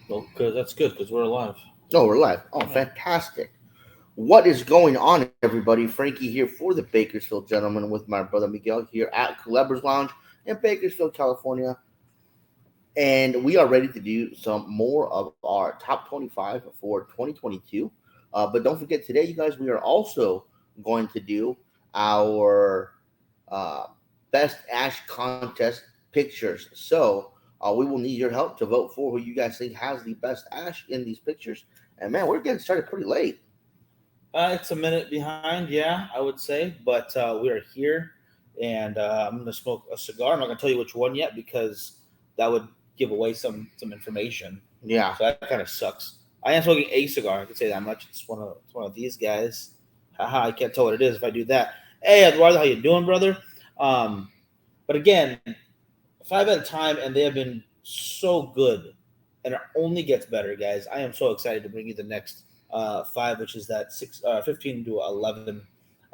Well, because that's good because we're alive. No, we're live. Oh, Yeah. fantastic. What is going on, everybody? Frankie here for the Bakersfield Gentleman with my brother Miguel here at Culebras Lounge in Bakersfield, California. And we are ready to do some more of our top 25 for 2022. But don't forget, today, you guys, we are also going to do our uh, best Ash contest pictures. So we will need your help to vote for who you guys think has the best Ash in these pictures. And man, we're getting started pretty late. It's a minute behind, yeah, I would say, but we are here, and I'm gonna smoke a cigar. I'm not gonna tell you which one yet because that would give away some information. Yeah. So that kind of sucks. I am smoking a cigar. I can say that much. It's one of these guys. Haha, I can't tell what it is if I do that. Hey, Eduardo, how you doing, brother? Um, but again, five at a time, and they have been so good, and it only gets better, guys. I am so excited to bring you the next five, which is that 15 to 11.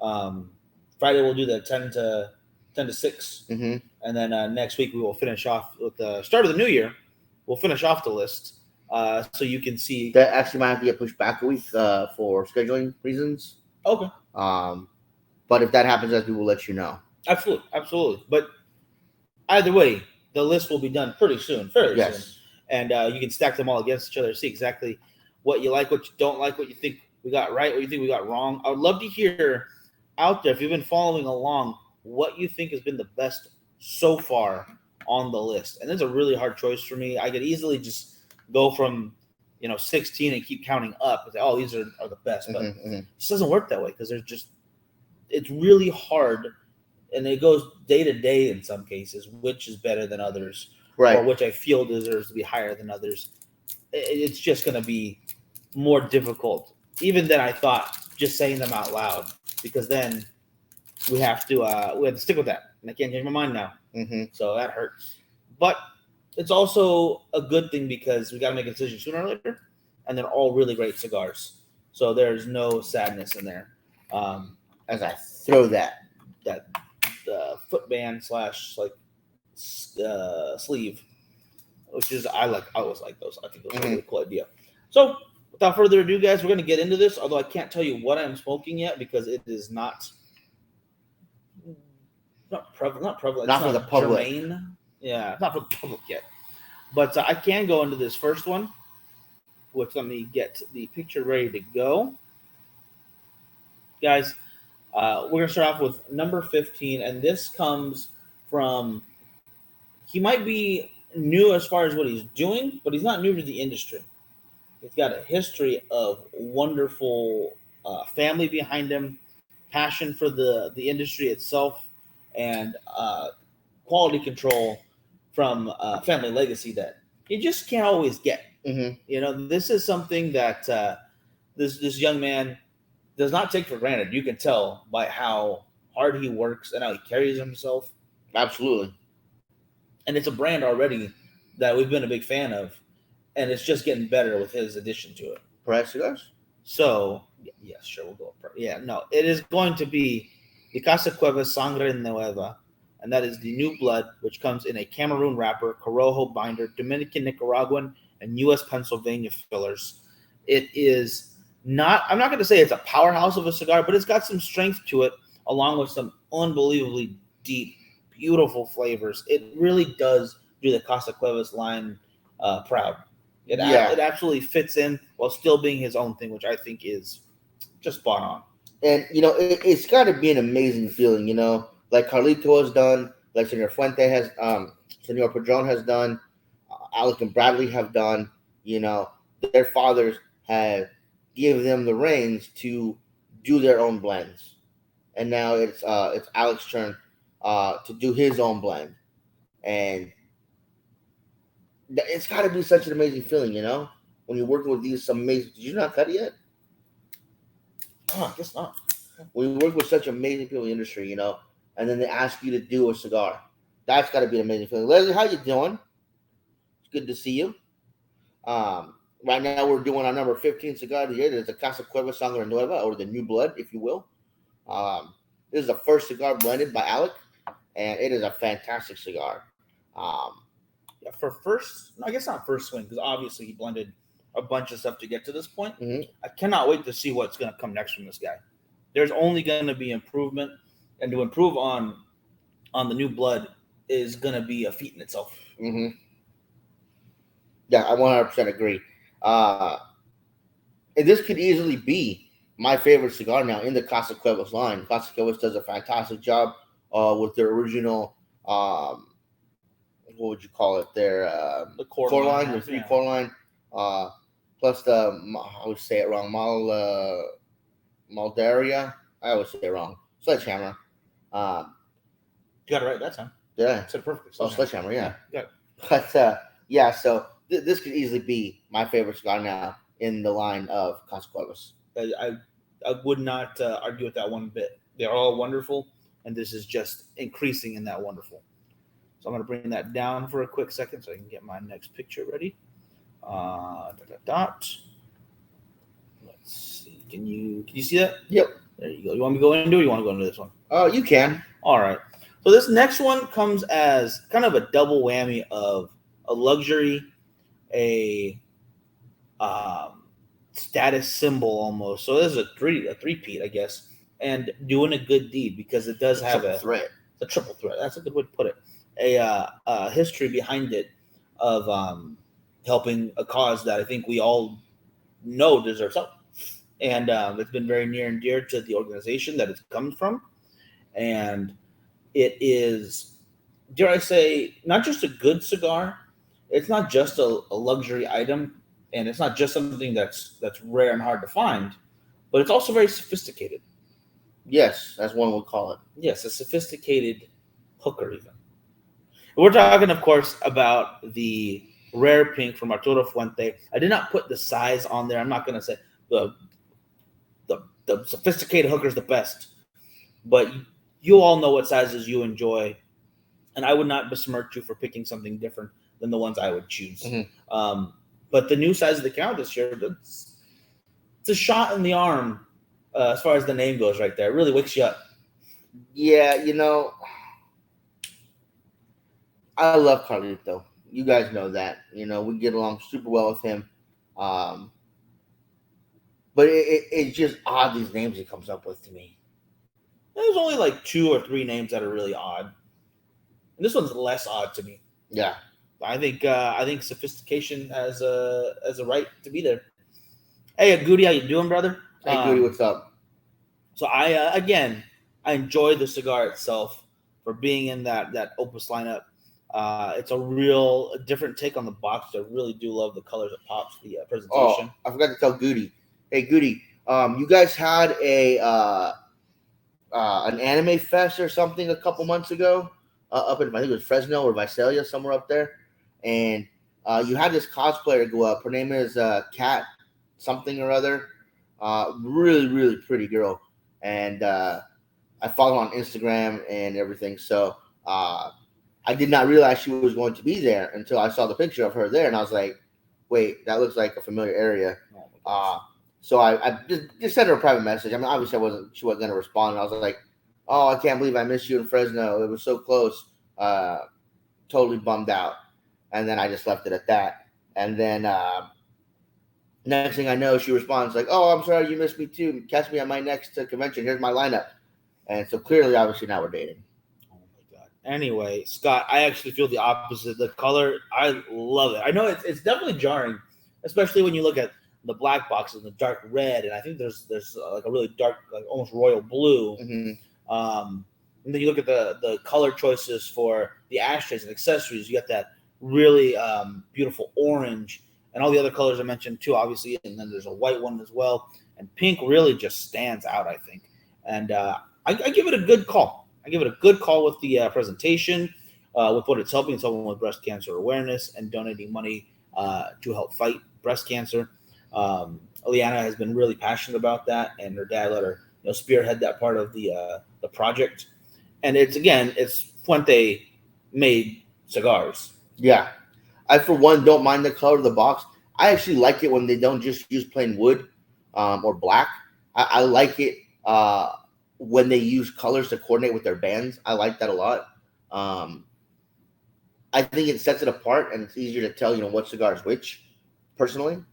Um, Friday we'll do the 10 to 6, Mm-hmm. and then next week we will finish off with the start of the new year. We'll finish off the list, so you can see. That actually might have to get pushed back a week for scheduling reasons. Okay, Um, but if that happens, as we will let you know. absolutely, absolutely. But either way, the list will be done pretty soon, fairly soon, Yes. and you can stack them all against each other, see exactly what you like, what you don't like, what you think we got right, what you think we got wrong. I would love to hear out there if you've been following along what you think has been the best so far on the list. And it's a really hard choice for me. I could easily just go from 16 and keep counting up and say, oh, these are the best, but Mm-hmm, mm-hmm. it just doesn't work that way because it's really hard, and it goes day to day in some cases, which is better than others, or Right. which I feel deserves to be higher than others. It's just going to be more difficult, even than I thought, just saying them out loud, because then we have to stick with that, and I can't change my mind now, Mm-hmm. so that hurts. But it's also a good thing because we got to make a decision sooner or later, and they're all really great cigars, so there's no sadness in there. Um, As I throw that. that footband slash like sleeve, which is I always like those. I think those are a Mm-hmm. really cool idea. So without further ado, guys, we're gonna get into this. Although I can't tell you what I'm smoking yet because it is not prevalent. It's Not for the not public. germane. Yeah, it's not for the public yet. But I can go into this first one, which let me get the picture ready to go, guys. We're gonna start off with number 15, and this comes from. He might be new as far as what he's doing, but he's not new to the industry. He's got a history of wonderful family behind him, passion for the industry itself, and quality control from family legacy that you just can't always get. Mm-hmm. This is something that this young man does not take for granted. You can tell by how hard he works and how he carries himself, Absolutely. and it's a brand already that we've been a big fan of, and it's just getting better with his addition to it. Perez cigars. So, yes, sure, we'll go. Yeah, no, it is going to be the Casa Cuevas Sangre Nueva, and that is the new blood, which comes in a Cameroon wrapper, Corojo binder, Dominican, Nicaraguan, and U.S. Pennsylvania fillers. It is not. I'm not going to say it's a powerhouse of a cigar, but it's got some strength to it, along with some unbelievably deep, beautiful flavors. It really does do the Casa Cuevas line proud. Yeah. It absolutely fits in while still being his own thing, which I think is just spot on. And it's got to be an amazing feeling. Like Carlito has done, like Senor Fuente has, Senor Padron has done, Alec and Bradley have done. You know, their fathers have give them the reins to do their own blends, and now it's Alec's turn to do his own blend, and it's got to be such an amazing feeling. When you're working with these amazing. Did you not cut it yet? Oh, I guess not. When you work with such amazing people in the industry, and then they ask you to do a cigar, that's got to be an amazing feeling. Leslie, how you doing? It's good to see you. Um, right now we're doing our number 15 cigar of the year. There's a Casa Cueva Sangre Nueva, or the new blood, if you will. This is the first cigar blended by Alec, and it is a fantastic cigar. Um, for first, no, I guess not first swing, because obviously he blended a bunch of stuff to get to this point. Mhm. I cannot wait to see what's going to come next from this guy. There's only going to be improvement, and to improve on the new blood is going to be a feat in itself. Mm-hmm. Yeah, I 100% agree. And this could easily be my favorite cigar now in the Casa Cuevas line. Casa Cuevas does a fantastic job with their original, what would you call it? Their The core line, line, their three yeah. core line, plus the, I always say it wrong, Maldaria. I always say it wrong. Sledgehammer. You got it right that time. Yeah. I said it perfectly. Oh, Sledgehammer, yeah. Got it. But yeah, so this could easily be my favorite cigar now in the line of Casa Cuevas. I would not argue with that one bit. They're all wonderful, and this is just increasing in that wonderful. So I'm going to bring that down for a quick second so I can get my next picture ready. Let's see. Can you see that? Yep. There you go. You want me to go into it, or you want to go into this one? Oh, you can. All right. So this next one comes as kind of a double whammy of a luxury, a status symbol almost. So this is a three-peat, I guess, and doing a good deed because it does have a threat. A triple threat. That's a good way to put it. A history behind it of helping a cause that I think we all know deserves help, and it's been very near and dear to the organization that it's come from, and it is, dare I say, not just a good cigar. It's not just a luxury item, and it's not just something that's rare and hard to find, but it's also very sophisticated. Yes, as one would call it. Yes, a sophisticated hooker even. We're talking, of course, about the rare pink from Arturo Fuente. I did not put the size on there. I'm not going to say the sophisticated hooker is the best, but you all know what sizes you enjoy, and I would not besmirch you for picking something different than the ones I would choose. Mm-hmm. But the new size of the count this year, it's a shot in the arm as far as the name goes right there. It really wakes you up. Yeah, I love Carlito. You guys know that. We get along super well with him. But it's just odd, these names he comes up with to me. There's only like 2 or 3 names that are really odd. And this one's less odd to me. Yeah. I think sophistication has a right to be there. Hey, Goody, how you doing, brother? Hey, Goody, what's up? So I enjoy the cigar itself for being in that Opus lineup. It's a different take on the box. I really do love the colors it pops, the presentation. Oh, I forgot to tell Goody. Hey, Goody, you guys had an anime fest or something a couple months ago up in, I think it was Fresno or Visalia, somewhere up there. And you had this cosplayer go up. Her name is Kat something or other. Really, really pretty girl. And I follow her on Instagram and everything. So I did not realize she was going to be there until I saw the picture of her there. And I was like, wait, that looks like a familiar area. So I just sent her a private message. I mean, obviously she wasn't going to respond. And I was like, oh, I can't believe I missed you in Fresno. It was so close. Totally bummed out. And then I just left it at that. And then next thing I know, she responds like, oh, I'm sorry you missed me too. Catch me at my next convention. Here's my lineup. And so clearly, obviously, now we're dating. Oh, my God. Anyway, Scott, I actually feel the opposite. The color, I love it. I know it's definitely jarring, especially when you look at the black box and the dark red. And I think there's like a really dark, like almost royal blue. Mm-hmm. And then you look at the color choices for the ashtrays and accessories. You got that really beautiful orange and all the other colors I mentioned too, obviously. And then there's a white one as well. And pink really just stands out, I think. And I give it a good call. I give it a good call with the presentation, with what it's helping. It's helping with breast cancer awareness and donating money to help fight breast cancer. Eliana has been really passionate about that, and her dad let her spearhead that part of the project. And it's Fuente made cigars. Yeah. I, for one, don't mind the color of the box. I actually like it when they don't just use plain wood or black. I like it when they use colors to coordinate with their bands. I like that a lot. I think it sets it apart, and it's easier to tell, what cigar is which. Personally,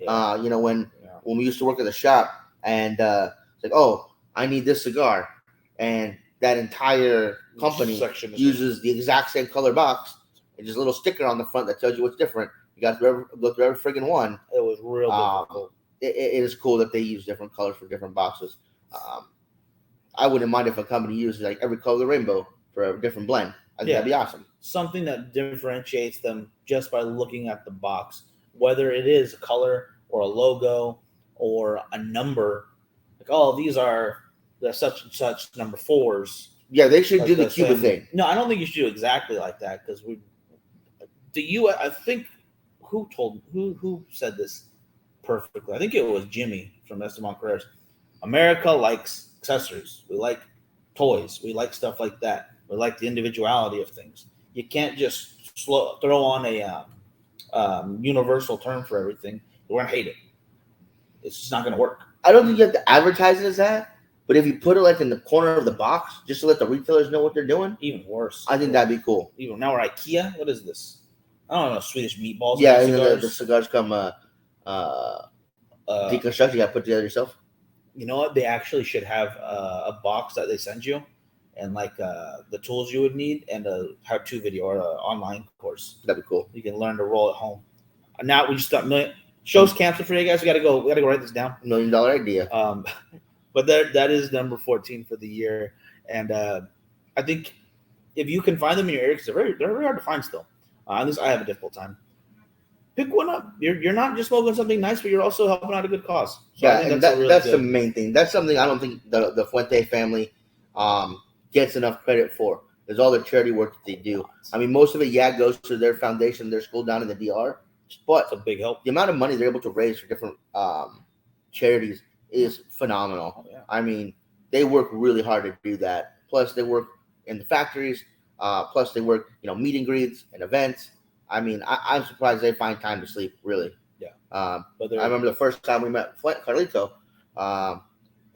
Yeah. when we used to work at the shop, and it's like, oh, I need this cigar, and that entire company Section uses the exact same color box and just a little sticker on the front that tells you what's different. You got to go through every friggin' one. It was real difficult. It is cool that they use different colors for different boxes. I wouldn't mind if a company uses like every color of the rainbow for a different blend. I think that'd be awesome. Something that differentiates them just by looking at the box, whether it is a color or a logo or a number. Like, oh, these are the such and such number 4s. Yeah, they should do the Cuba thing. No, I don't think you should do exactly like that because I think who said this perfectly? I think it was Jimmy from Esteban Carreras. America likes accessories. We like toys. We like stuff like that. We like the individuality of things. You can't just throw on a universal term for everything. We're gonna hate it. It's just not gonna work. I don't think you have to advertise it as that, but if you put it like in the corner of the box, just to let the retailers know what they're doing, even worse. I think that'd be cool. Even now we're IKEA. What is this? I don't know. Swedish meatballs. Yeah, and then the cigars come deconstructed. You got to put together yourself. You know what? They actually should have a box that they send you, and like the tools you would need, and a how-to video or an online course. That'd be cool. You can learn to roll at home. Now we just got shows canceled for you guys. We gotta go write this down. $1 million idea. But that is number 14 for the year, and I think if you can find them in your area, because they're very hard to find still. At least I have a difficult time. Pick one up. You're not just smoking something nice, but you're also helping out a good cause. So yeah, and that's the main thing. That's something I don't think the Fuente family gets enough credit for. Is all the charity work that they do. I mean, most of it, goes to their foundation, their school down in the DR. But it's a big help. The amount of money they're able to raise for different charities is phenomenal. Oh, yeah. I mean, they work really hard to do that. Plus, they work in the factories. Plus, they work, meet and greets and events. I mean, I'm surprised they find time to sleep, really. Yeah. But I remember the first time we met Carlito,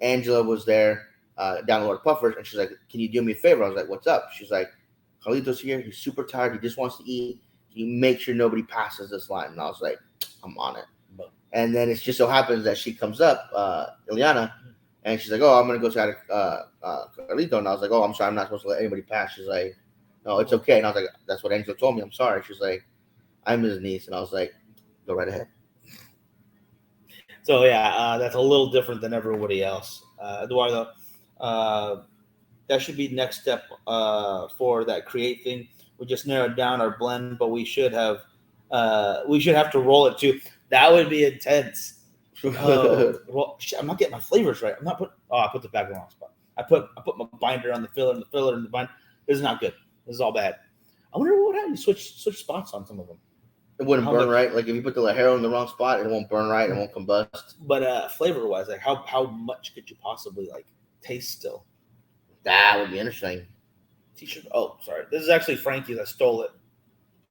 Angela was there down at Lord Puffers, and she's like, can you do me a favor? I was like, what's up? She's like, Carlito's here. He's super tired. He just wants to eat. Can you make sure nobody passes this line? And I was like, I'm on it. And then it just so happens that she comes up, Ileana, and she's like, oh, I'm going to go say Carlito. And I was like, oh, I'm sorry. I'm not supposed to let anybody pass. She's like, no, it's okay. And I was like, that's what Angela told me. I'm sorry. She's like, I'm his niece. And I was like, go right ahead. So, yeah, that's a little different than everybody else. Eduardo, that should be next step for that create thing. We just narrowed down our blend, but we should have to roll it too. That would be intense. I'm not getting my flavors right. I put the back in the wrong spot. I put my binder on the filler and the filler and the binder. This is not good. This is all bad. I wonder what would happen. You switch spots on some of them. It wouldn't burn right. Like if you put the Lajero in the wrong spot, it won't burn right. It won't combust. But flavor wise, like how much could you possibly taste still? That would be interesting. T-shirt. Oh, sorry. This is actually Frankie's. I stole it.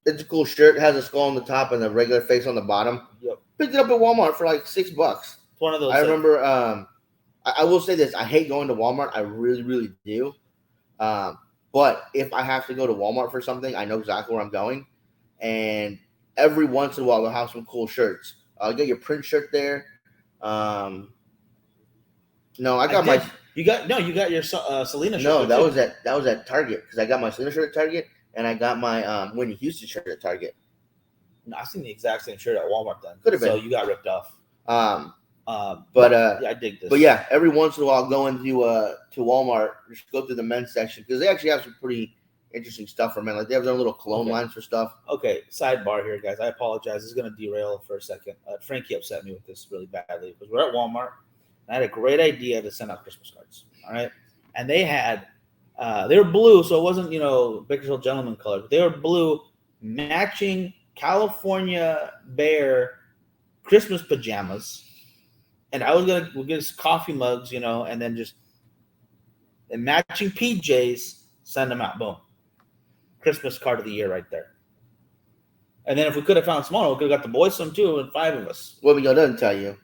It's a cool shirt. It has a skull on the top and a regular face on the bottom. Yep. Picked it up at Walmart for like $6. It's one of those. I remember. I will say this. I hate going to Walmart. I really, really do. But if I have to go to Walmart for something, I know exactly where I'm going. And every once in a while, they'll have some cool shirts. I'll get your print shirt there. No, I got my. You got your Selena shirt. No, that was at Target because I got my Selena shirt at Target and I got my Whitney Houston shirt at Target. No, I seen the exact same shirt at Walmart then. Could have been. So you got ripped off. But yeah, I dig this. But yeah, every once in a while, I'll go into to Walmart, just go through the men's section because they actually have some pretty interesting stuff for men. Like they have their little cologne lines for stuff. Okay, sidebar here, guys. I apologize. This is going to derail for a second. Frankie upset me with this really badly because we're at Walmart. I had a great idea to send out Christmas cards. All right. And they had, they were blue. So it wasn't, Bakersfield gentleman color, but they were blue matching California Bear Christmas pajamas. And I was we'll get us coffee mugs, and then just matching PJs, send them out. Boom. Christmas card of the year right there. And then if we could have found smaller, we could have got the boys some too, and 5 of us. What Miguel doesn't tell you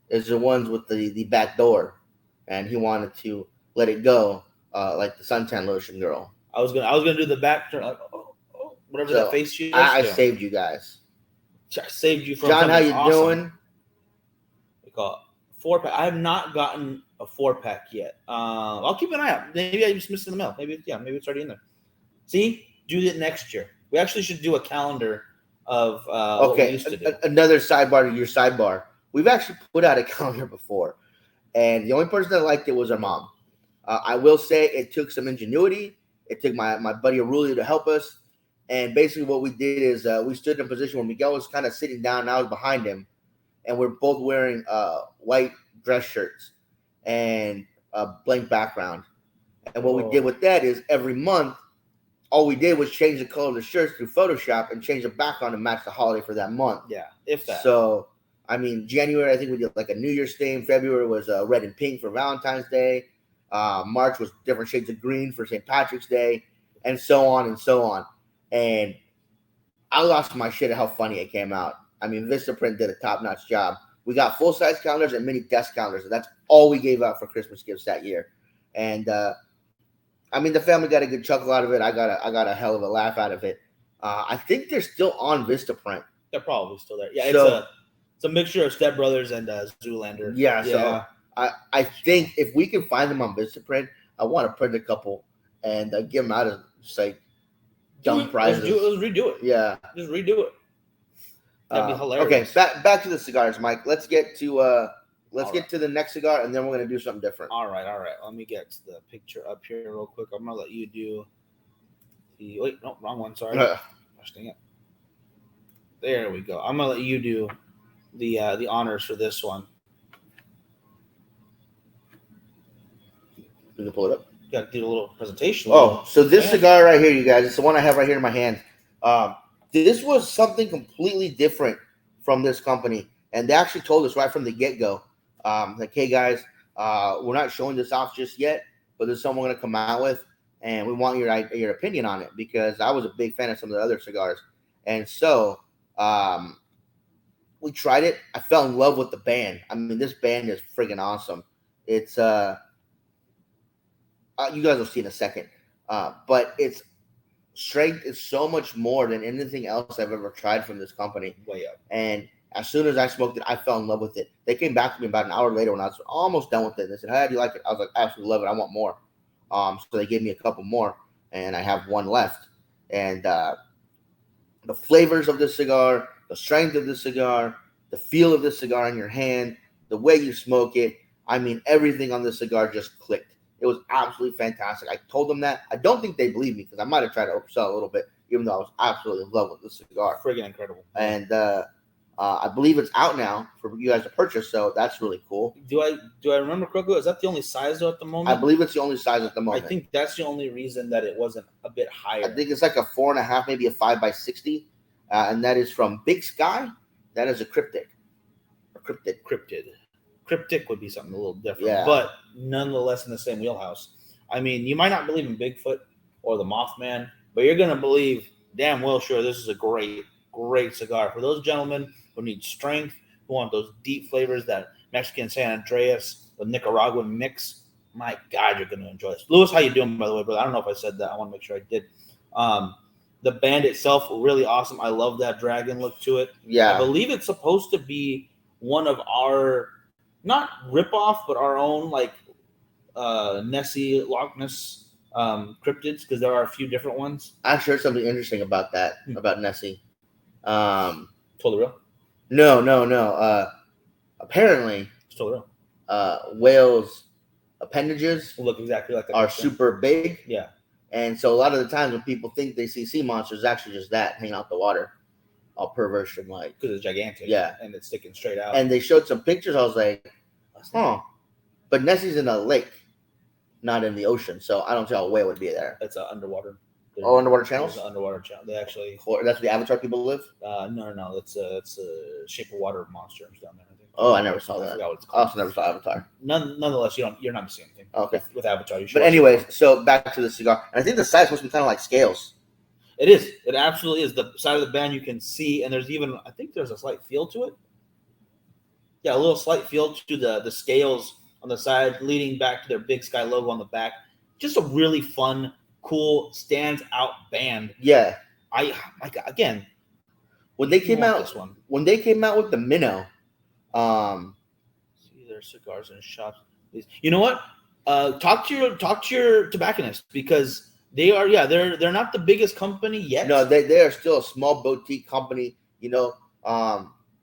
is the ones with the back door, and he wanted to let it go, like the suntan lotion girl. I was gonna do the back turn, like whatever So that face she does. I saved you guys. I saved you from John, how something you awesome. doing? We call it 4-pack. I have not gotten a 4-pack yet. I'll keep an eye out. Maybe I just missed it in the mail. Maybe it's already in there. See, do it next year. We actually should do a calendar of what we used to do. Another sidebar to your sidebar. We've actually put out a calendar before, and the only person that liked it was our mom. I will say it took some ingenuity. It took my buddy Arturo to help us, and basically what we did is we stood in a position where Miguel was kind of sitting down, and I was behind him, and we're both wearing white dress shirts and a blank background. And what we did with that is every month, all we did was change the color of the shirts through Photoshop and change the background to match the holiday for that month. Yeah, if that. So, I mean, January, I think we did like a New Year's theme. February was red and pink for Valentine's Day. March was different shades of green for St. Patrick's Day, and so on and so on. And I lost my shit at how funny it came out. I mean, Vistaprint did a top-notch job. We got full-size calendars and mini desk calendars, and that's all we gave out for Christmas gifts that year. And I mean, the family got a good chuckle out of it. I got a hell of a laugh out of it. I think they're still on Vistaprint. They're probably still there. Yeah, so, it's a mixture of Step Brothers and Zoolander. Yeah, so I think if we can find them on Vistaprint, I want to print a couple and give them out as just like dumb prizes. Let's redo it. Yeah, just redo it. That'd be hilarious. Okay, back to the cigars, Mike. Let's get to the next cigar, and then we're gonna do something different. All right. Let me get the picture up here real quick. I'm gonna let you do the. Wait, no, wrong one. Sorry. Gosh dang it. There we go. I'm gonna let you do the honors for this one. You can pull it up. You got to do a little presentation. Oh, so this cigar right here, you guys, it's the one I have right here in my hand. This was something completely different from this company, and they actually told us right from the get-go, like, hey guys, we're not showing this off just yet, but there's something we're gonna come out with, and we want your opinion on it, because I was a big fan of some of the other cigars, and so we tried it. I fell in love with the band. I mean, this band is friggin' awesome. It's you guys will see in a second, but its strength is so much more than anything else I've ever tried from this company. Way up. And as soon as I smoked it, I fell in love with it. They came back to me about an hour later when I was almost done with it. They said, "How do you like it?" I was like, "Absolutely love it. I want more." So they gave me a couple more, and I have one left. And the flavors of this cigar, the strength of this cigar, the feel of this cigar in your hand, the way you smoke it, I mean, everything on this cigar just clicked. It was absolutely fantastic. I told them that. I don't think they believed me, because I might have tried to oversell a little bit, even though I was absolutely in love with this cigar. Friggin' incredible. And I believe it's out now for you guys to purchase, so that's really cool. Do I remember correctly? Is that the only size though at the moment? I believe it's the only size at the moment. I think that's the only reason that it wasn't a bit higher. I think it's like a 4.5, maybe a 5x60, and that is from Big Sky. That is a cryptic. Cryptic would be something a little different, but nonetheless in the same wheelhouse. I mean, you might not believe in Bigfoot or the Mothman, but you're going to believe damn well sure this is a great cigar. For those gentlemen who need strength, who want those deep flavors, that Mexican San Andreas with Nicaraguan mix, my God, you're going to enjoy this. Louis, how you doing, by the way, brother? I don't know if I said that. I want to make sure I did. The band itself, really awesome. I love that dragon look to it. Yeah. I believe it's supposed to be one of our, not rip-off, but our own, like, Nessie, Loch Ness cryptids, because there are a few different ones. I heard something interesting about that, about Nessie. Totally real? No. Apparently, It's totally real. whales' appendages Look exactly like that. are super big. Yeah. And so a lot of the times when people think they see sea monsters, it's actually just that hanging out the water, all perverse and like. Because it's gigantic. Yeah. And it's sticking straight out. And they showed some pictures. I was like, huh. But Nessie's in a lake, not in the ocean. So I don't see how a whale would be there. It's underwater. Oh, underwater channels? It's an underwater channel. They actually. That's where the Avatar people live? No. It's a Shape of Water monsters down there, I think. Oh, I never saw I that. forgot what it's I called. also never saw Avatar. Nonetheless, you're not missing anything. Okay. With Avatar, you should. But anyways, so back to the cigar. And I think the size must be kind of like scales. It is. It absolutely is. The side of the band you can see, and there's even, I think there's a slight feel to it. Yeah, a little slight feel to the scales on the side, leading back to their Big Sky logo on the back. Just a really fun, cool, stands out band. Yeah. again, when they came out, this one. when they came out with the minnow, see their cigars in shops. You know what? Talk to your tobacconist because they're not the biggest company yet. No, they are still a small boutique company. You know,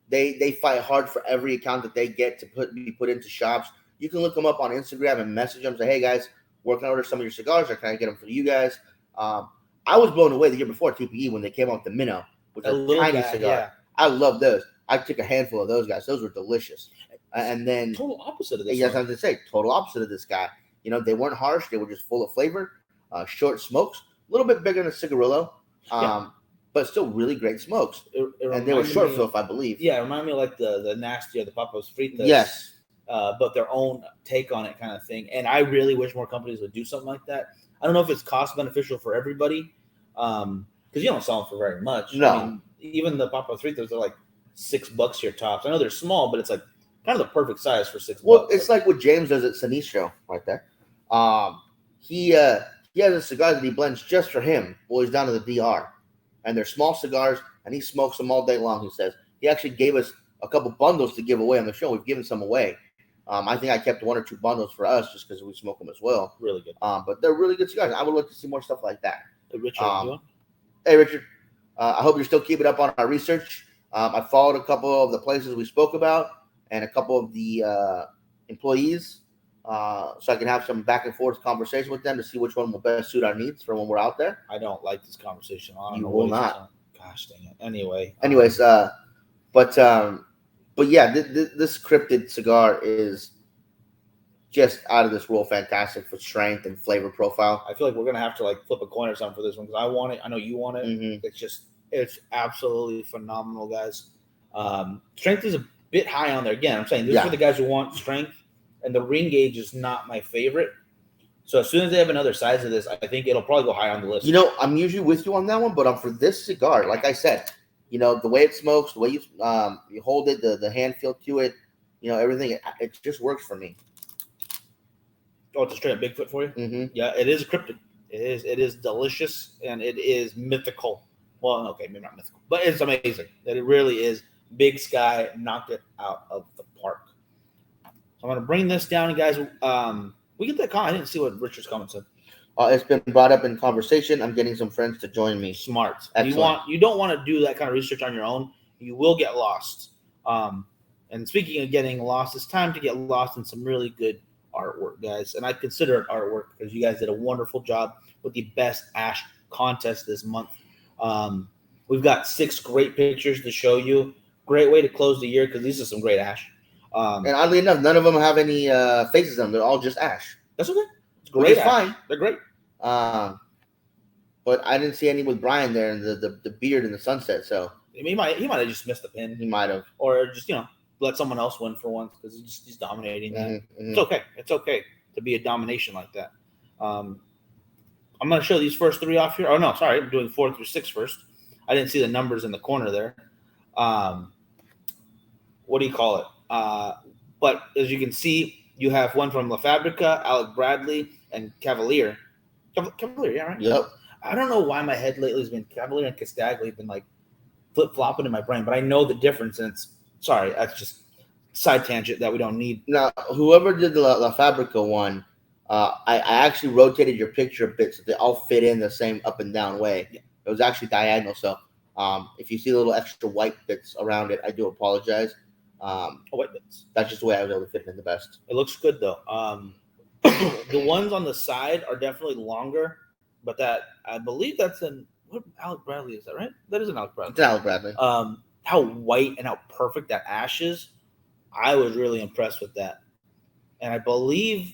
they fight hard for every account that they get to be put into shops. You can look them up on Instagram and message them. Say, hey guys, where can I order some of your cigars, or can I get them for you guys? I was blown away the year before TPE when they came out with the minnow, which is a tiny cigar. Yeah. I love those. I took a handful of those guys. Those were delicious. And then total opposite of this. Yes, I was going to say total opposite of this guy. You know, they weren't harsh. They were just full of flavor. Short smokes, a little bit bigger than a cigarillo, but still really great smokes. And they were short fill, I believe. Yeah, it reminded me of like the nasty or the Papas Fritas. Yes. But their own take on it kind of thing. And I really wish more companies would do something like that. I don't know if it's cost beneficial for everybody because you don't sell them for very much. No. I mean, even the Papas Fritas are like $6 here tops. I know they're small, but it's like kind of the perfect size for $6. Well, it's like what James does at Sinistro right there. He has a cigar that he blends just for him while he's down to the DR. And they're small cigars, and he smokes them all day long, he says. He actually gave us a couple bundles to give away on the show. We've given some away. I think I kept 1 or 2 bundles for us just because we smoke them as well. Really good. But they're really good cigars. I would like to see more stuff like that. Hey, Richard, hey, Richard. I hope you're still keeping up on our research. I followed a couple of the places we spoke about and a couple of the employees so I can have some back and forth conversation with them to see which one will best suit our needs for when we're out there. I don't like this conversation. You will not. Gosh dang it. Anyways, but yeah, this cryptid cigar is just out of this world fantastic for strength and flavor profile. I feel like we're going to have to like flip a coin or something for this one because I want it. I know you want it. Mm-hmm. It's absolutely phenomenal, guys. Strength is a bit high on there. Again, I'm saying this is for the guys who want strength, and the ring gauge is not my favorite. So as soon as they have another size of this, I think it'll probably go high on the list. You know, I'm usually with you on that one, but for this cigar, like I said, you know, the way it smokes, the way you hold it, the hand feel to it, you know, everything, it just works for me. Oh, it's a straight up Bigfoot for you? Mm-hmm. Yeah, it is a cryptid. It is delicious, and it is mythical. Well, okay, maybe not mythical, but it's amazing. That it really is. Big Sky knocked it out of the park. So I'm going to bring this down, guys. We get that comment. I didn't see what Richard's comment said. It's been brought up in conversation. I'm getting some friends to join me. Smart. Excellent. You don't want to do that kind of research on your own. You will get lost. And speaking of getting lost, it's time to get lost in some really good artwork, guys. And I consider it artwork because you guys did a wonderful job with the best ash contest this month. We've got 6 great pictures to show you. Great way to close the year because these are some great ash. And oddly enough, none of them have any faces on them. They're all just ash. That's okay. It's great. Fine. They're great. But I didn't see any with Brian there and the beard in the sunset. So he might have just missed the pin. He might have, or just let someone else win for once because he's dominating that. Mm-hmm. It's okay. It's okay to be a domination like that. I'm going to show these first 3 off here. Oh no, sorry, I'm doing 4 through 6 first. I didn't see the numbers in the corner there. What do you call it? But as you can see, you have one from La Fabrica, Alec Bradley, and Cavalier. Cavalier, yeah, right? Yep. I don't know why my head lately has been Cavalier and Castagli have been like flip-flopping in my brain, but I know the difference, and that's just side tangent that we don't need. Now, whoever did the La Fabrica one, I actually rotated your picture a bit so they all fit in the same up and down way. Yeah. It was actually diagonal, so if you see the little extra white bits around it, I do apologize. White bits. That's just the way I was able to fit it in the best. It looks good though. The ones on the side are definitely longer, but I believe that's what Alec Bradley is that right? That is an Alec Bradley. It's an Alec Bradley. How white and how perfect that ash is, I was really impressed with that. And I believe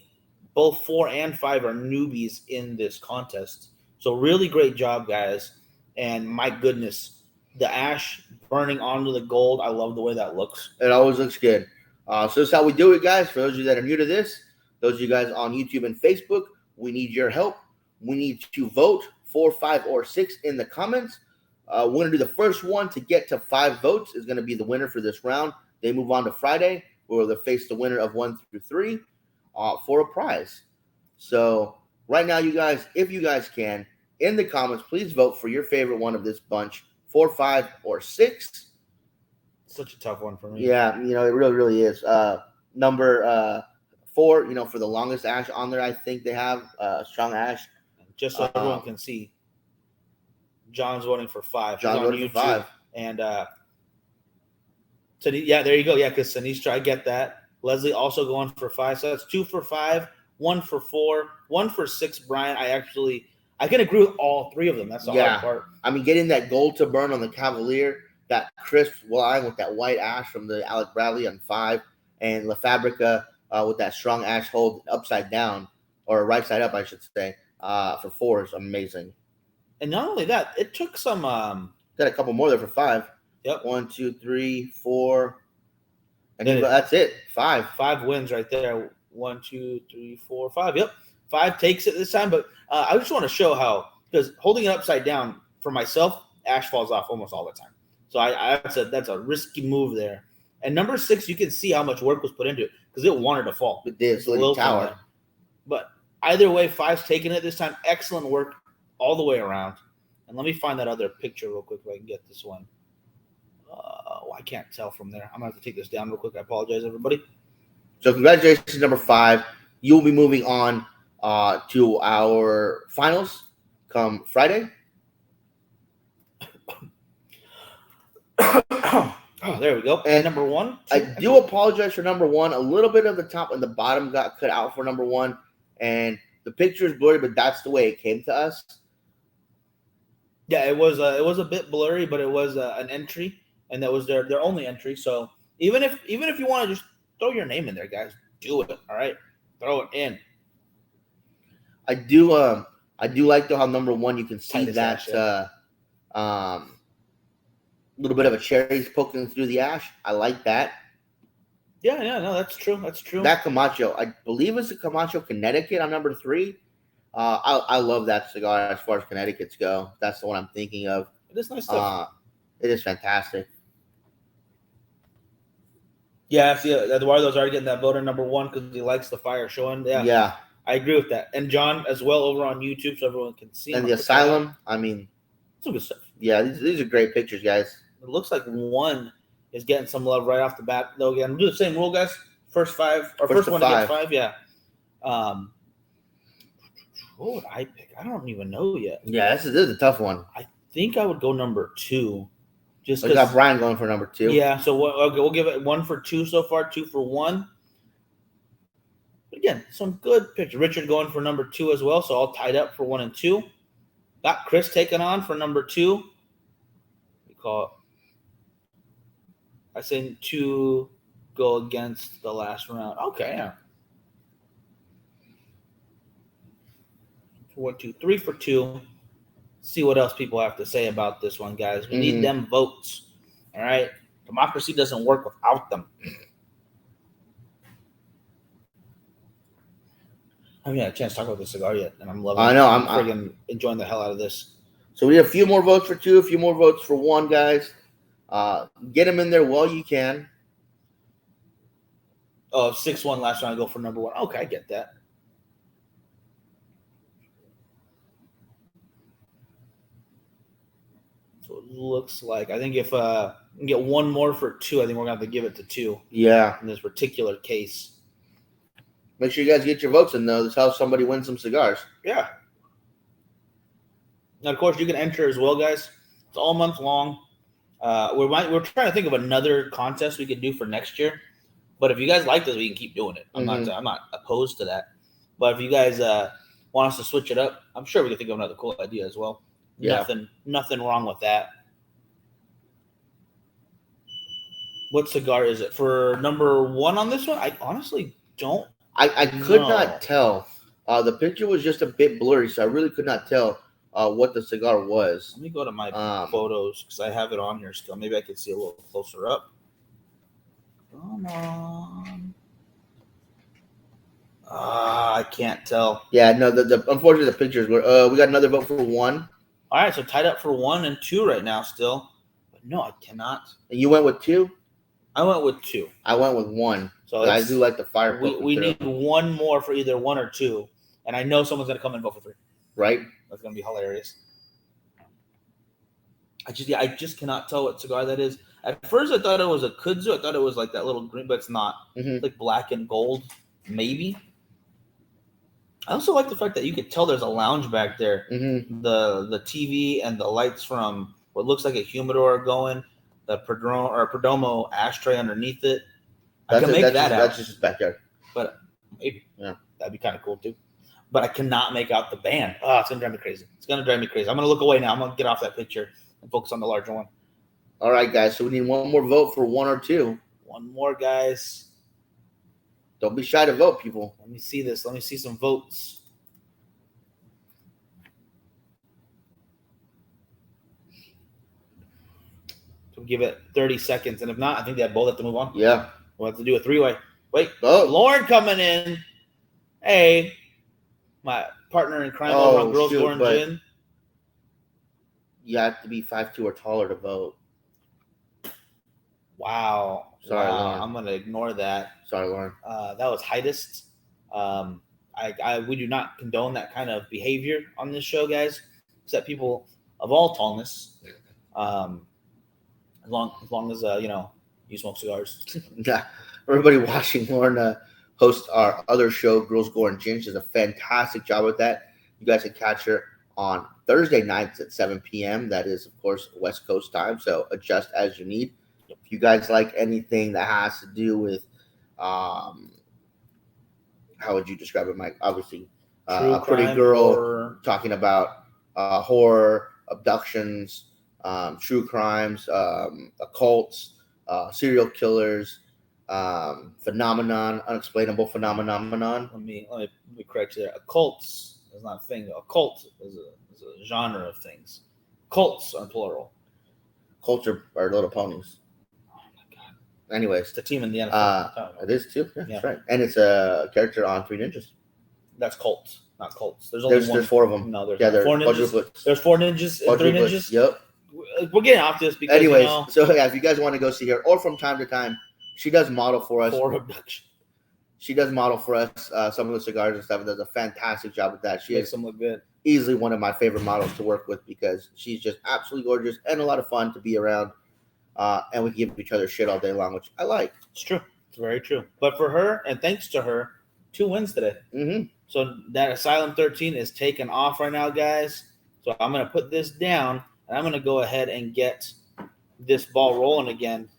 both 4 and 5 are newbies in this contest. So really great job, guys. And my goodness, the ash burning onto the gold, I love the way that looks. It always looks good. So this is how we do it, guys. For those of you that are new to this, those of you guys on YouTube and Facebook, we need your help. We need to vote 4, 5, or 6 in the comments. We're going to do the first one to get to 5 votes is going to be the winner for this round. They move on to Friday, where they'll face the winner of 1 through 3 for a prize. So right now, you guys, if you guys can, in the comments. Please vote for your favorite one of this bunch, 4, 5, or 6. Such a tough one for me. Yeah, it really is. Number 4, for the longest ash on there, I think they have strong ash. Just so everyone can see, John's voting for 5. John's voting for 5. And so there you go. Yeah, because Sinistra, I get that. Leslie also going for 5. So that's 2 for 5, 1 for 4, 1 for 6. Brian, I can agree with all 3 of them. That's the hard part. I mean, getting that gold to burn on the Cavalier, that crisp line with that white ash from the Alec Bradley on 5, and La Fabrica with that strong ash hold upside down, or right side up, I should say, for 4 is amazing. And not only that, it took some. Got a couple more there for 5. Yep. 1, 2, 3, 4. And then that's it. 5. 5 wins right there. 1, 2, 3, 4, 5. Yep. 5 takes it this time. But I just want to show how, because holding it upside down for myself, ash falls off almost all the time. So that's a risky move there. And number 6, you can see how much work was put into it because it wanted to fall. It did. It's tower. But either way, 5's taking it this time. Excellent work all the way around. And let me find that other picture real quick if I can get this one. I can't tell from there. I'm going to have to take this down real quick. I apologize, everybody. So congratulations, number 5. You'll be moving on to our finals come Friday. Oh, there we go. And number 1. I do apologize for number 1. A little bit of the top and the bottom got cut out for number 1. And the picture is blurry, but that's the way it came to us. Yeah, it was a bit blurry, but it was an entry, and that was their only entry. So even if you want to just throw your name in there, guys, do it. All right, throw it in. I do like how number 1 you can see that little bit of a cherry's poking through the ash. I like that. Yeah, no, that's true. That's true. That Camacho, I believe it's a Camacho Connecticut on number 3. I love that cigar as far as Connecticut's go. That's the one I'm thinking of. It is nice stuff. It is fantastic. Yeah, see, Eduardo's already getting that vote in number 1 because he likes the fire showing. Yeah, I agree with that. And John as well over on YouTube so everyone can see. And the Asylum, I mean, some good stuff. Yeah, these are great pictures, guys. It looks like 1 is getting some love right off the bat. Though again, do the same rule, guys. First 5 or first one to get 5. Yeah. What would I pick? I don't even know yet. Yeah, this is a tough one. I think I would go number 2. Just because got Brian going for number 2. Yeah, so we'll give it 1 for 2 so far, 2 for 1. Again, some good pictures. Richard going for number 2 as well, so all tied up for 1 and 2. Got Chris taking on for number 2. We call it. I say 2 go against the last round. Okay, yeah. 1, 2, 3 for 2. See what else people have to say about this one, guys. We need them votes. All right? Democracy doesn't work without them. I haven't had a chance to talk about the cigar yet, and I'm loving it. I know. I'm friggin' enjoying the hell out of this. So we have a few more votes for 2, a few more votes for 1, guys. Get them in there while you can. Oh, 6-1 last round. I go for number 1. Okay, I get that. So it looks like I think if we can get 1 more for 2, I think we're gonna have to give it to 2. Yeah. In this particular case. Make sure you guys get your votes in, though. That's how somebody wins some cigars. Yeah. Now, of course, you can enter as well, guys. It's all month long. We're trying to think of another contest we could do for next year. But if you guys like this, we can keep doing it. I'm not opposed to that. But if you guys want us to switch it up, I'm sure we can think of another cool idea as well. Yeah. Nothing wrong with that. What cigar is it? For number 1 on this one, I honestly don't. I could not tell. The picture was just a bit blurry, so I really could not tell what the cigar was. Let me go to my photos because I have it on here still. Maybe I could see a little closer up. Come on. I can't tell. Yeah, no. The unfortunately, the pictures were. We got another vote for 1. All right, so tied up for 1 and 2 right now still. But no, I cannot. And you went with 2? I went with 2. I went with 1. So I do like the fire. We need 1 more for either 1 or 2, and I know someone's gonna come and vote for 3. Right. That's gonna be hilarious. I just cannot tell what cigar that is. At first, I thought it was a kudzu. I thought it was like that little green, but it's not. Mm-hmm. It's like black and gold, maybe. I also like the fact that you could tell there's a lounge back there. Mm-hmm. The TV and the lights from what looks like a humidor are going. The Perdomo ashtray underneath it. I can make that out. That's just his backyard. But maybe. Yeah. That'd be kind of cool too. But I cannot make out the band. Oh, it's gonna drive me crazy. It's gonna drive me crazy. I'm gonna look away now. I'm gonna get off that picture and focus on the larger one. All right, guys. So we need one more vote for 1 or 2. One more, guys. Don't be shy to vote, people. Let me see this. Let me see some votes. We'll give it 30 seconds. And if not, I think they both have to move on. Yeah. We'll have to do a 3-way. Wait. Oh. Lauren coming in. Hey. My partner in crime over on Girls Born Gin. You have to be 5'2" or taller to vote. Wow. Sorry, Lauren. I'm going to ignore that. Sorry, Lauren. That was heightest. We do not condone that kind of behavior on this show, guys. Except people of all tallness. As long as you smoke cigars. Yeah. Everybody watching Lauren host our other show, Girls Gore and Gin. She does a fantastic job with that. You guys can catch her on Thursday nights at 7 p.m. That is, of course, West Coast time. So adjust as you need. If you guys like anything that has to do with, how would you describe it, Mike? Obviously, a pretty girl horror. Talking about horror, abductions, true crimes, occults, serial killers, unexplainable phenomenon. Let me correct you there. Occults is not a thing. Occult is a genre of things. Cults are plural. Cults are little ponies. Oh my god. Anyways, it's a team in the NFL. It is too. Yeah, that's right. And it's a character on Three Ninjas. That's cults, not cults. There's only one. There's 4 of them. No, there's 4 ninjas. There's 4 ninjas and 3 ninjas. Yep. We're getting off this because anyways, so yeah, if you guys want to go see her, or from time to time, she does model for us. For abduction. She does model for us some of the cigars and stuff, and does a fantastic job with that. She makes them look good. Easily one of my favorite models to work with because she's just absolutely gorgeous and a lot of fun to be around. And we give each other shit all day long, which I like. It's true. It's very true. But for her, and thanks to her, 2 wins today. Mm-hmm. So that Asylum 13 is taken off right now, guys. So I'm going to put this down, and I'm going to go ahead and get this ball rolling again.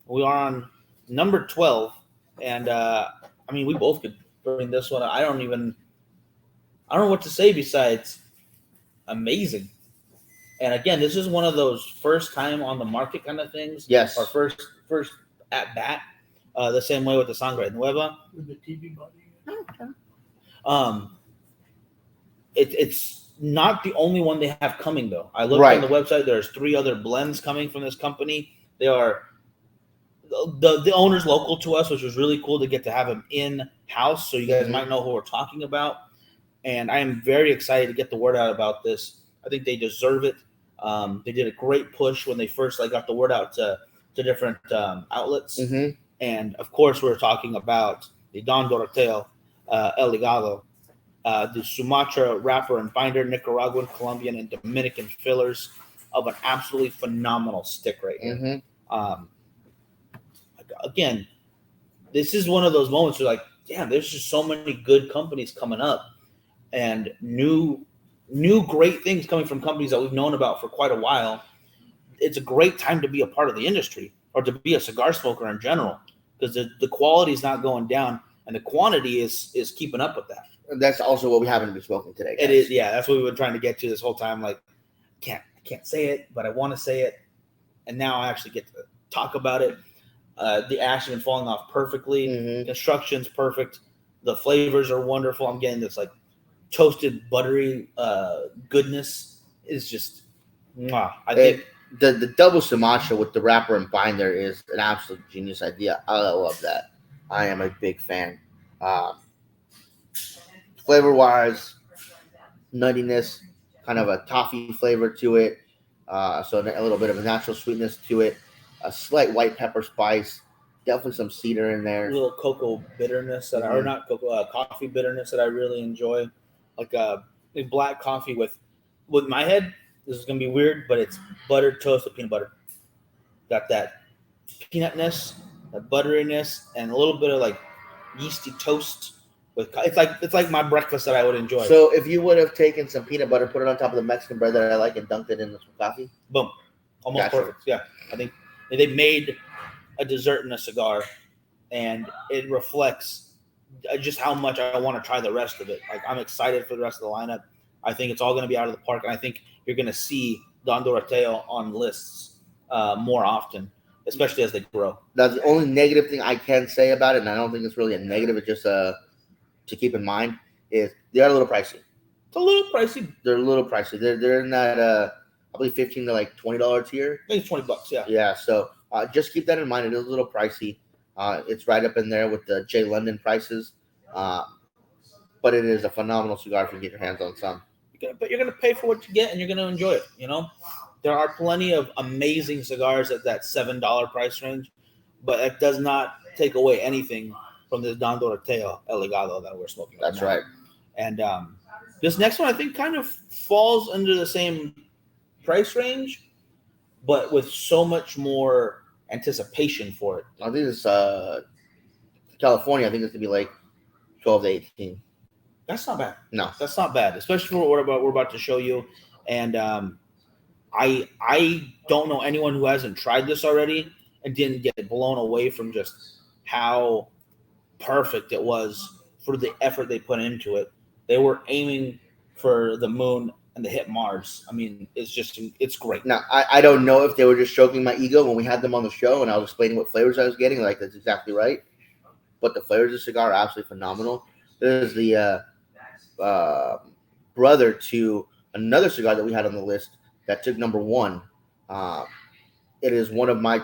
We are on number 12, and we both could bring this one. I don't know what to say besides amazing. And again, this is one of those first time on the market kind of things. Yes. Or first at bat. The same way with the Sangre Nueva. With the TV body. It's not the only one they have coming though. I looked on the website. There's 3 other blends coming from this company. They are the owner's local to us, which was really cool to get to have them in house. So you guys might know who we're talking about. And I am very excited to get the word out about this. I think they deserve it. They did a great push when they first got the word out to different outlets. Mm-hmm. And of course, we're talking about the Don Doroteo El Legado, the Sumatra wrapper and binder, Nicaraguan, Colombian, and Dominican fillers of an absolutely phenomenal stick right here. Mm-hmm. Again, this is one of those moments where damn, there's just so many good companies coming up and new great things coming from companies that we've known about for quite a while. It's a great time to be a part of the industry or to be a cigar smoker in general because the quality is not going down and the quantity is keeping up with that. And that's also what we happen to be smoking today, guys. It is, yeah. That's what we've been trying to get to this whole time. I can't say it, but I want to say it, and now I actually get to talk about it. The ash has been falling off perfectly. Mm-hmm. Construction's perfect. The flavors are wonderful. I'm getting this toasted buttery goodness. Is just, I think the double Sumatra with the wrapper and binder is an absolute genius idea. I love that. I am a big fan. Flavor wise, nuttiness, kind of a toffee flavor to it. So a little bit of a natural sweetness to it. A slight white pepper spice. Definitely some cedar in there. A little cocoa bitterness or not cocoa, coffee bitterness that I really enjoy. a black coffee with my head. This is gonna be weird, but it's buttered toast with peanut butter. Got that peanutness, that butteriness, and a little bit of like yeasty toast. It's like my breakfast that I would enjoy. So if you would have taken some peanut butter, put it on top of the Mexican bread that I like, and dunked it in some coffee, boom, almost gotcha. Perfect. Yeah, I think they made a dessert in a cigar, and it reflects just how much I want to try the rest of it. Like I'm excited for the rest of the lineup. I think it's all going to be out of the park, and I think you're going to see Don Doroteo on lists more often, especially as they grow. That's the only negative thing I can say about it, and I don't think it's really a negative. It's just to keep in mind is they are a little pricey. It's a little pricey. They're a little pricey. They're in that I believe $15 to like $20 tier. I think it's $20. Yeah. Yeah. So just keep that in mind. It is a little pricey. It's right up in there with the J London prices, but it is a phenomenal cigar if you get your hands on some. But you're gonna pay for what you get, and you're gonna enjoy it. You know, there are plenty of amazing cigars at that $7 price range, but that does not take away anything from this Don Doroteo El Legado that we're smoking. That's right. And this next one, I think, kind of falls under the same price range, but with so much more anticipation for it. I think it's California. I think it's gonna be like 12 to 18. That's not bad. No, that's not bad, especially for what we're about to show you. And I don't know anyone who hasn't tried this already and didn't get blown away from just how perfect it was for the effort they put into it. They were aiming for the moon and they hit Mars. I mean, it's great. Now, I don't know if they were just stroking my ego when we had them on the show and I was explaining what flavors I was getting. Like, that's exactly right. But the flavors of the cigar are absolutely phenomenal. This is the brother to another cigar that we had on the list that took number one. It is one of my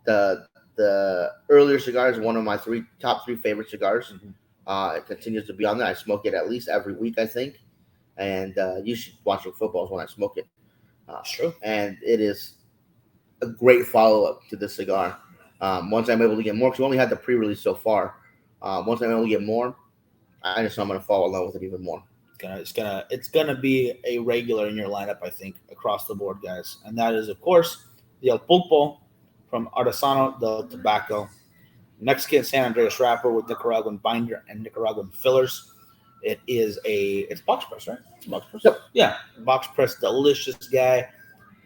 the earlier cigars, one of my top three favorite cigars. It continues to be on there. I smoke it at least every week, I think. And usually watching football is when I smoke it. Sure. And it is a great follow-up to this cigar. Once I'm able to get more, because we only had the pre-release so far. Once I'm able to get more, I just know I'm going to fall in love with it even more. It's gonna be a regular in your lineup, I think, across the board, guys. And that is, of course, the El Pulpo from Artesano del Tobacco, Mexican San Andreas wrapper with Nicaraguan binder and Nicaraguan fillers. It's box press, right? It's box press. Yep. Yeah, box press, delicious guy.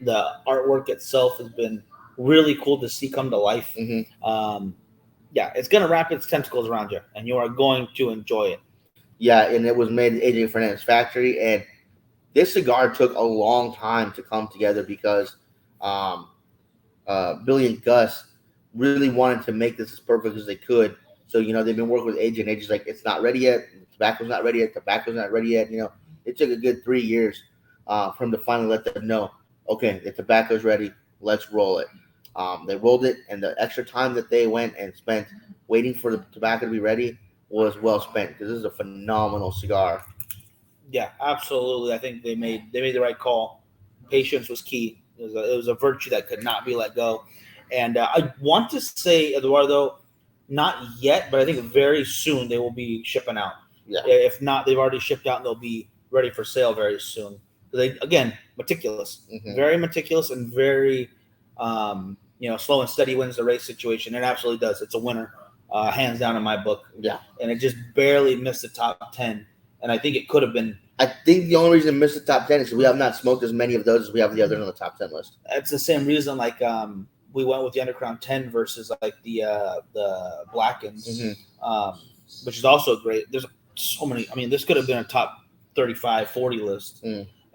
The artwork itself has been really cool to see come to life. Mm-hmm. Yeah, it's gonna wrap its tentacles around you, and you are going to enjoy it. Yeah, and it was made at AJ Fernandez factory, and this cigar took a long time to come together because Billy and Gus really wanted to make this as perfect as they could. So, they've been working with AJ, and AJ's like, it's not ready yet. Tobacco's not ready yet. Tobacco's not ready yet. It took a good 3 years for him to finally let them know, okay, the tobacco's ready. Let's roll it. They rolled it, and the extra time that they went and spent waiting for the tobacco to be ready was well spent because this is a phenomenal cigar. Yeah, absolutely. I think they made the right call. Patience was key. It was a virtue that could not be let go. And I want to say, Eduardo, not yet, but I think very soon they will be shipping out. Yeah. If not, they've already shipped out and they'll be ready for sale very soon. They, again, meticulous, very meticulous, and very, slow and steady wins the race situation. It absolutely does. It's a winner, hands down in my book. Yeah. And it just barely missed the top 10. And I think it could have been. I think the only reason it missed the top 10 is we have not smoked as many of those as we have the others on the top 10 list. It's the same reason, like, we went with the Underground 10 versus like the Blackens, which is also great. There's so many. I mean, this could have been a top 35, 40 list,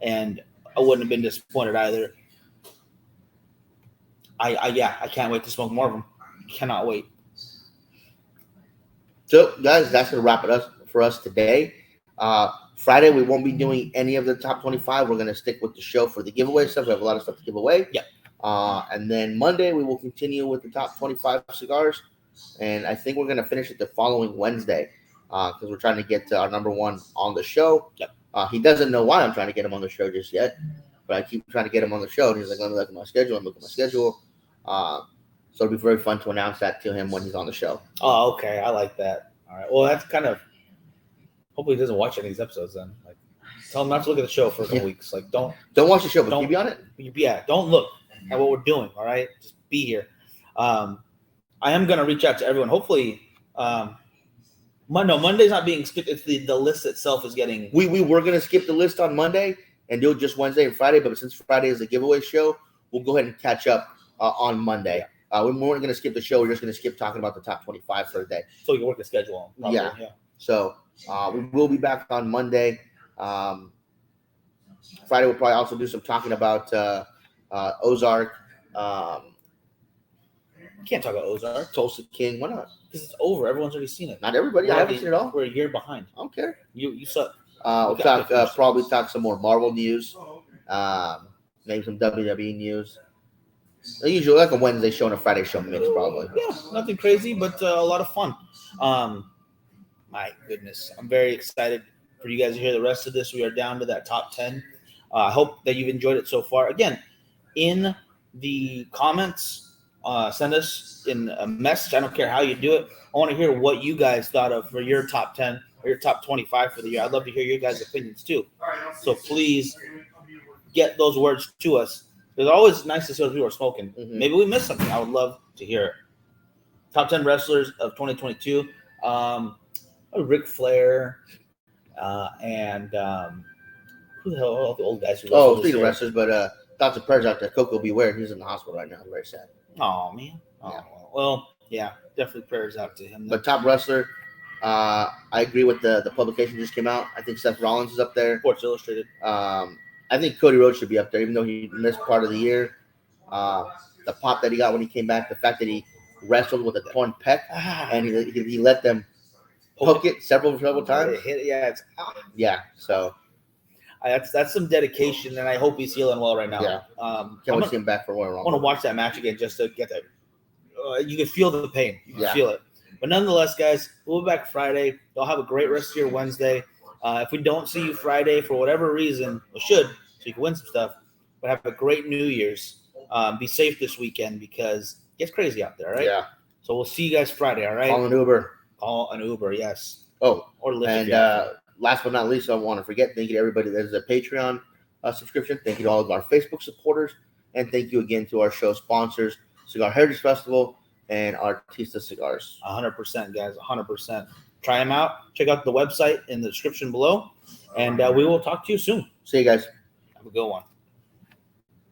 and I wouldn't have been disappointed either. I can't wait to smoke more of them. Cannot wait. So, guys, that's going to wrap it up for us today. Friday, we won't be doing any of the top 25. We're going to stick with the show for the giveaway stuff. We have a lot of stuff to give away. Yeah. And then Monday, we will continue with the top 25 cigars. And I think we're going to finish it the following Wednesday because we're trying to get our number one on the show. Yep. He doesn't know why I'm trying to get him on the show just yet, but I keep trying to get him on the show. And he's like, let me look at my schedule. I'm looking at my schedule. So it'll be very fun to announce that to him when he's on the show. Oh, okay. I like that. All right. Well, that's kind of – hopefully he doesn't watch any of these episodes then. Tell them not to look at the show for a couple weeks. Like, don't watch the show, but don't keep you on it. Yeah, don't look at what we're doing. All right, just be here. I am gonna reach out to everyone. Hopefully, Monday's not being skipped. It's the list itself is getting. We were gonna skip the list on Monday and do it just Wednesday and Friday, but since Friday is a giveaway show, we'll go ahead and catch up on Monday. We weren't gonna skip the show. We're just gonna skip talking about the top 25 for the day. So you can work the schedule. Probably, yeah. So we will be back on Monday. Friday we'll probably also do some talking about Ozark. Can't talk about Ozark. Tulsa King. Why not? Because it's over. Everyone's already seen it. Not everybody. I haven't seen it all. We're a year behind. I don't care. You suck. We'll probably talk some more Marvel news. Maybe some WWE news. Usually like a Wednesday show and a Friday show mix, probably. Yeah, nothing crazy, but a lot of fun. My goodness, I'm very excited for you guys to hear the rest of this. We are down to that top 10. I hope that you've enjoyed it so far. Again, in the comments, send us in a message. I don't care how you do it. I want to hear what you guys thought of for your top 10 or your top 25 for the year. I'd love to hear your guys' opinions too. So please get those words to us. It's always nice to see what people are smoking. Mm-hmm. Maybe we missed something. I would love to hear it. Top 10 wrestlers of 2022. Ric Flair and who the hell are all the old guys? Speaking of wrestlers, but thoughts and prayers out there. Coco Beware, he's in the hospital right now. Very sad. Oh man. Yeah. Well, yeah, definitely prayers out to him. But top wrestler, I agree with the publication just came out. I think Seth Rollins is up there. Sports Illustrated. I think Cody Rhodes should be up there, even though he missed part of the year. The pop that he got when he came back, the fact that he wrestled with a torn pec, and he let them poke it several times. Yeah. So that's some dedication, and I hope he's healing well right now. Yeah. Can't wait to see him back for Royal Rumble. I want to watch that match again just to get that. You can feel the pain. You can feel it. But nonetheless, guys, we'll be back Friday. Y'all have a great rest of your Wednesday. If we don't see you Friday for whatever reason, we should, so you can win some stuff. But have a great New Year's. Be safe this weekend because it gets crazy out there, right? Yeah. So we'll see you guys Friday, all right? Call an Uber, yes. Oh, or Lyft. And last but not least, I want to forget, thank you to everybody that is a Patreon subscription. Thank you to all of our Facebook supporters. And thank you again to our show sponsors, Cigar Heritage Festival and Artista Cigars. 100%, guys, 100%. Try them out. Check out the website in the description below. And we will talk to you soon. See you guys. Have a good one.